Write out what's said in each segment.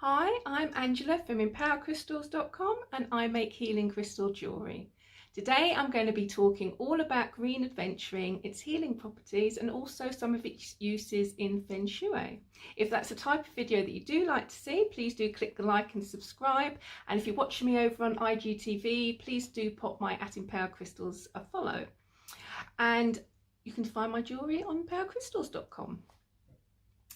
Hi, I'm Angela from 𝗬𝗵𝗽𝗚𝗏𝗧𝗏 and I make healing crystal jewellery. Today I'm going to be talking all about green adventuring, its healing properties and also some of its uses in Feng Shui. If that's the type of video that you do like to see, please do click the like and subscribe, and if you're watching me over on IGTV, please do pop my @𝗬𝗵𝗽𝗚𝗏𝗧 a follow. And you can find my jewellery on 𝗬𝗵𝗽𝗚𝗏𝗧𝗏.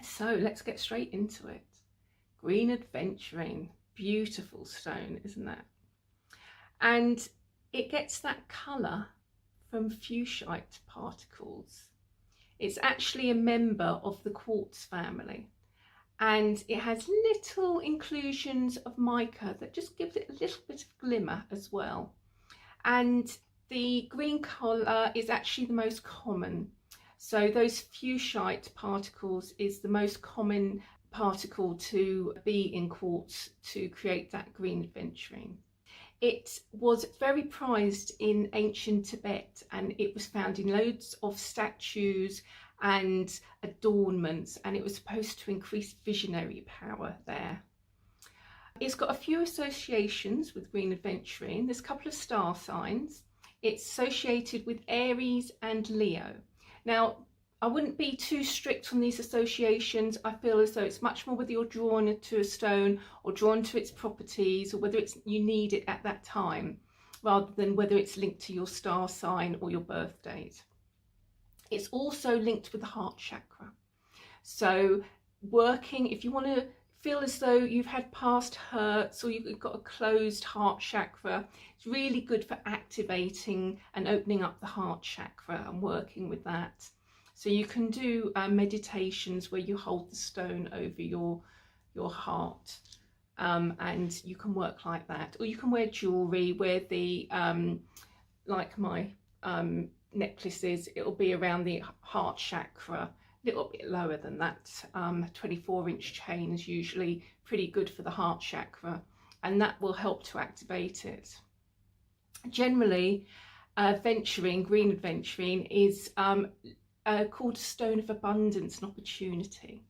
So let's get straight into it. Green Aventurine, beautiful stone, isn't that? And it gets that colour from fuscite particles. It's actually a member of the quartz family, and it has little inclusions of mica that just gives it a little bit of glimmer as well. And the green colour is actually the most common. So those fuscite particles is the most common particle to be in quartz to create that green aventurine. It was very prized in ancient Tibet, and it was found in loads of statues and adornments, and it was supposed to increase visionary power there. It's got a few associations with green aventurine. There's a couple of star signs. It's associated with Aries and Leo. Now, I wouldn't be too strict on these associations. I feel as though it's much more whether you're drawn to a stone or drawn to its properties, or whether you need it at that time, rather than whether it's linked to your star sign or your birth date. It's also linked with the heart chakra. So if you want to feel as though you've had past hurts or you've got a closed heart chakra, it's really good for activating and opening up the heart chakra and working with that. So you can do meditations where you hold the stone over your heart, and you can work like that. Or you can wear jewellery where the, like my necklaces, it'll be around the heart chakra, a little bit lower than that. 24-inch chain is usually pretty good for the heart chakra, and that will help to activate it. Generally, green aventurine is called a stone of abundance and opportunity.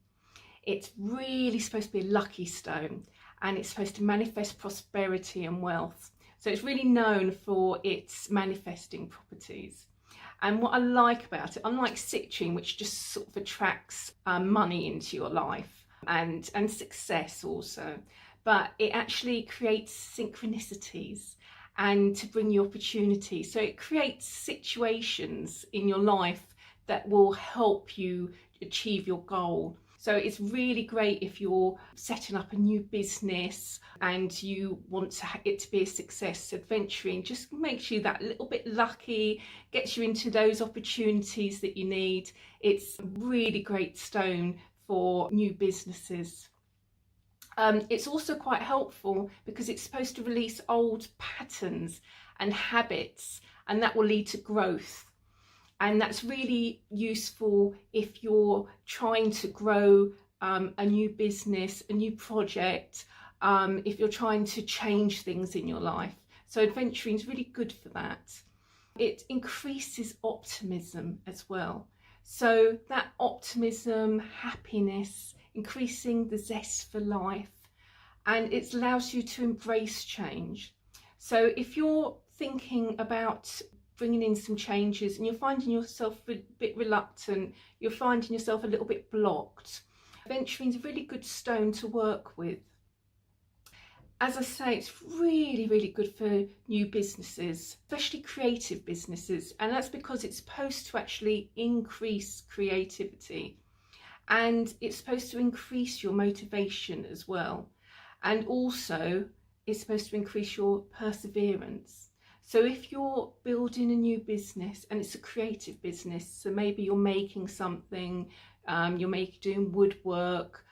It's really supposed to be a lucky stone, and it's supposed to manifest prosperity and wealth. So it's really known for its manifesting properties. And what I like about it, unlike citrine, which just sort of attracts money into your life and success also, but it actually creates synchronicities and to bring you opportunity. So it creates situations in your life that will help you achieve your goal. So it's really great if you're setting up a new business and you want it to be a success. Adventuring just makes you that little bit lucky, gets you into those opportunities that you need. It's a really great stone for new businesses. It's also quite helpful because it's supposed to release old patterns and habits, and that will lead to growth. And that's really useful if you're trying to grow a new business, a new project, if you're trying to change things in your life. So adventuring is really good for that. It increases optimism as well. So that optimism, happiness, increasing the zest for life, and it allows you to embrace change. So if you're thinking about bringing in some changes and you're finding yourself a bit reluctant, you're finding yourself a little bit blocked, aventurine is a really good stone to work with. As I say, it's really, really good for new businesses, especially creative businesses, and that's because it's supposed to actually increase creativity, and it's supposed to increase your motivation as well, and also it's supposed to increase your perseverance. So if you're building a new business and it's a creative business, so maybe you're making something, doing woodwork,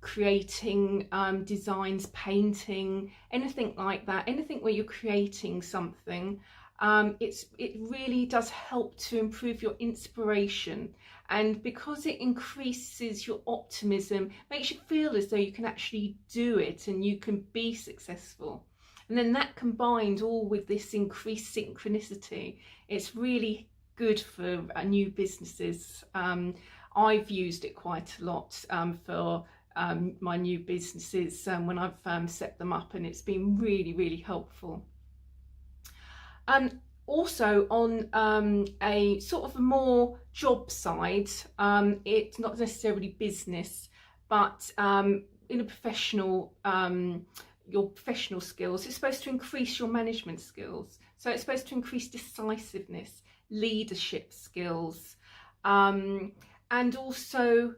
creating designs, painting, anything like that, anything where you're creating something, it really does help to improve your inspiration. And because it increases your optimism, makes you feel as though you can actually do it and you can be successful. And then that combined all with this increased synchronicity, it's really good for new businesses. I've used it quite a lot for my new businesses when I've set them up, and it's been really helpful. Also on a sort of a more job side, it's not necessarily business, but in a professional, your professional skills, it's supposed to increase your management skills. So it's supposed to increase decisiveness, leadership skills, and also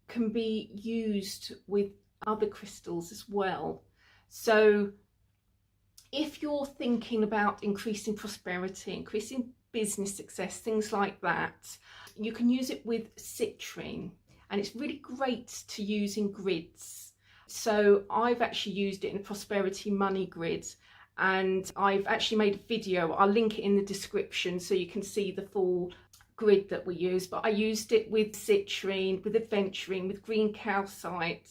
can be used with other crystals as well. So if you're thinking about increasing prosperity, increasing business success, things like that, you can use it with citrine, and it's really great to use in grids. So I've actually used it in a prosperity money grid, and I've actually made a video. I'll link it in the description so you can see the full grid that we use. But I used it with citrine, with aventurine, with green calcite.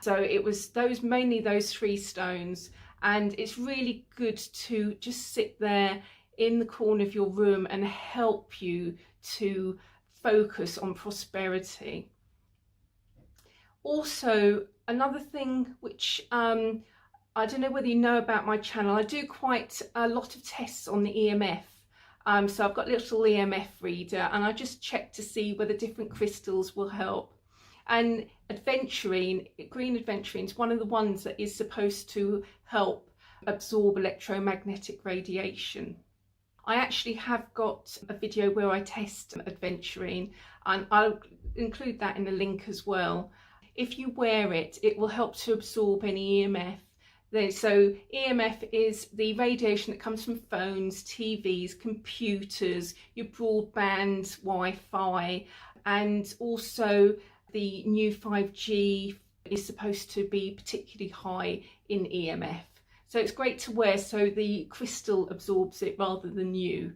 So it was mainly those 3 stones. And it's really good to just sit there in the corner of your room and help you to focus on prosperity. Also, another thing which I don't know whether you know about my channel, I do quite a lot of tests on the EMF. So I've got a little EMF reader, and I just check to see whether different crystals will help. And aventurine, green aventurine, is one of the ones that is supposed to help absorb electromagnetic radiation. I actually have got a video where I test aventurine, and I'll include that in the link as well. If you wear it, it will help to absorb any EMF. So EMF is the radiation that comes from phones, TVs, computers, your broadband, Wi-Fi, and also the new 5G is supposed to be particularly high in EMF. So it's great to wear so the crystal absorbs it rather than you.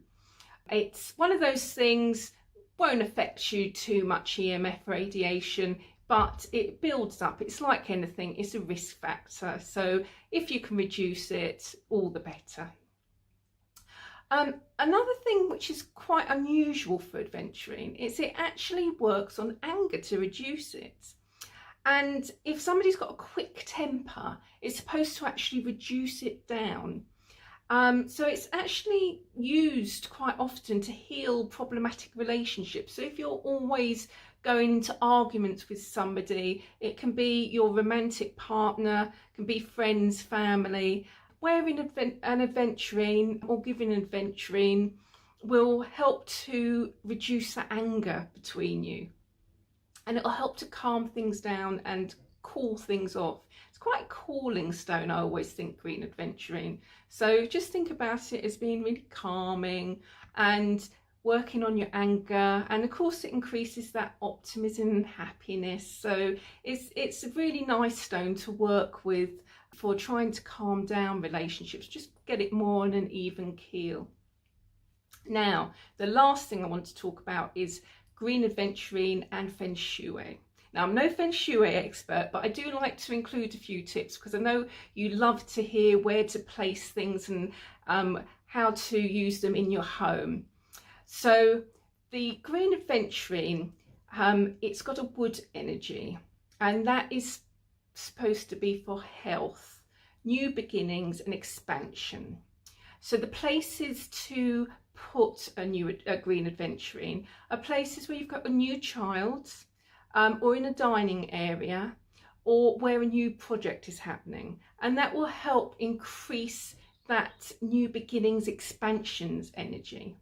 It's one of those things, won't affect you too much, EMF radiation, but it builds up. It's like anything, it's a risk factor. So if you can reduce it, all the better. Another thing which is quite unusual for aventurine is it actually works on anger to reduce it. And if somebody's got a quick temper, it's supposed to actually reduce it down. So it's actually used quite often to heal problematic relationships. So if you're always going into arguments with somebody, it can be your romantic partner, can be friends, family. Wearing an aventurine or giving an aventurine will help to reduce that anger between you, and it'll help to calm things down and cool things off. It's quite a cooling stone, I always think, green aventurine. So just think about it as being really calming and working on your anger, and of course it increases that optimism and happiness. So it's a really nice stone to work with for trying to calm down relationships, just get it more on an even keel. Now, the last thing I want to talk about is green aventurine and Feng Shui. Now, I'm no Feng Shui expert, but I do like to include a few tips because I know you love to hear where to place things and how to use them in your home. So the green aventurine, it's got a wood energy, and that is supposed to be for health, new beginnings and expansion. So the places to put a green aventurine are places where you've got a new child, or in a dining area, or where a new project is happening, and that will help increase that new beginnings, expansions energy.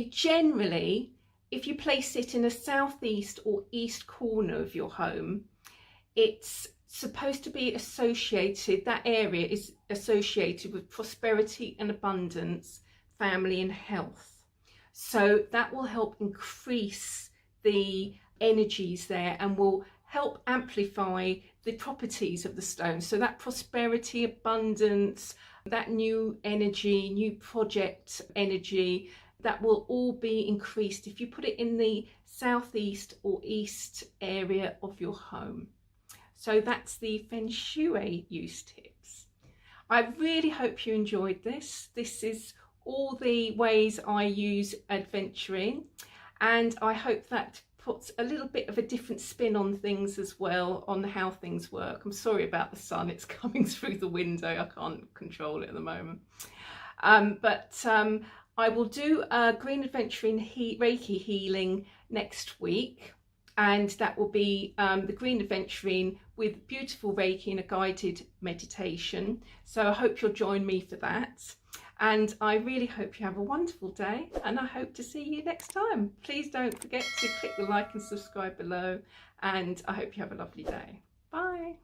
Generally, if you place it in a southeast or east corner of your home, it's supposed to be associated, that area is associated with prosperity and abundance, family and health. So that will help increase the energies there and will help amplify the properties of the stone. So that prosperity, abundance, that new energy, new project energy, that will all be increased if you put it in the southeast or east area of your home. So that's the Feng Shui use tips. I really hope you enjoyed this. This is all the ways I use aventurine, and I hope that puts a little bit of a different spin on things as well, on how things work. I'm sorry about the sun, it's coming through the window, I can't control it at the moment. I will do a Green Aventurine Reiki healing next week, and that will be the Green Aventurine with beautiful Reiki and a guided meditation. So I hope you'll join me for that. And I really hope you have a wonderful day, and I hope to see you next time. Please don't forget to click the like and subscribe below, and I hope you have a lovely day. Bye.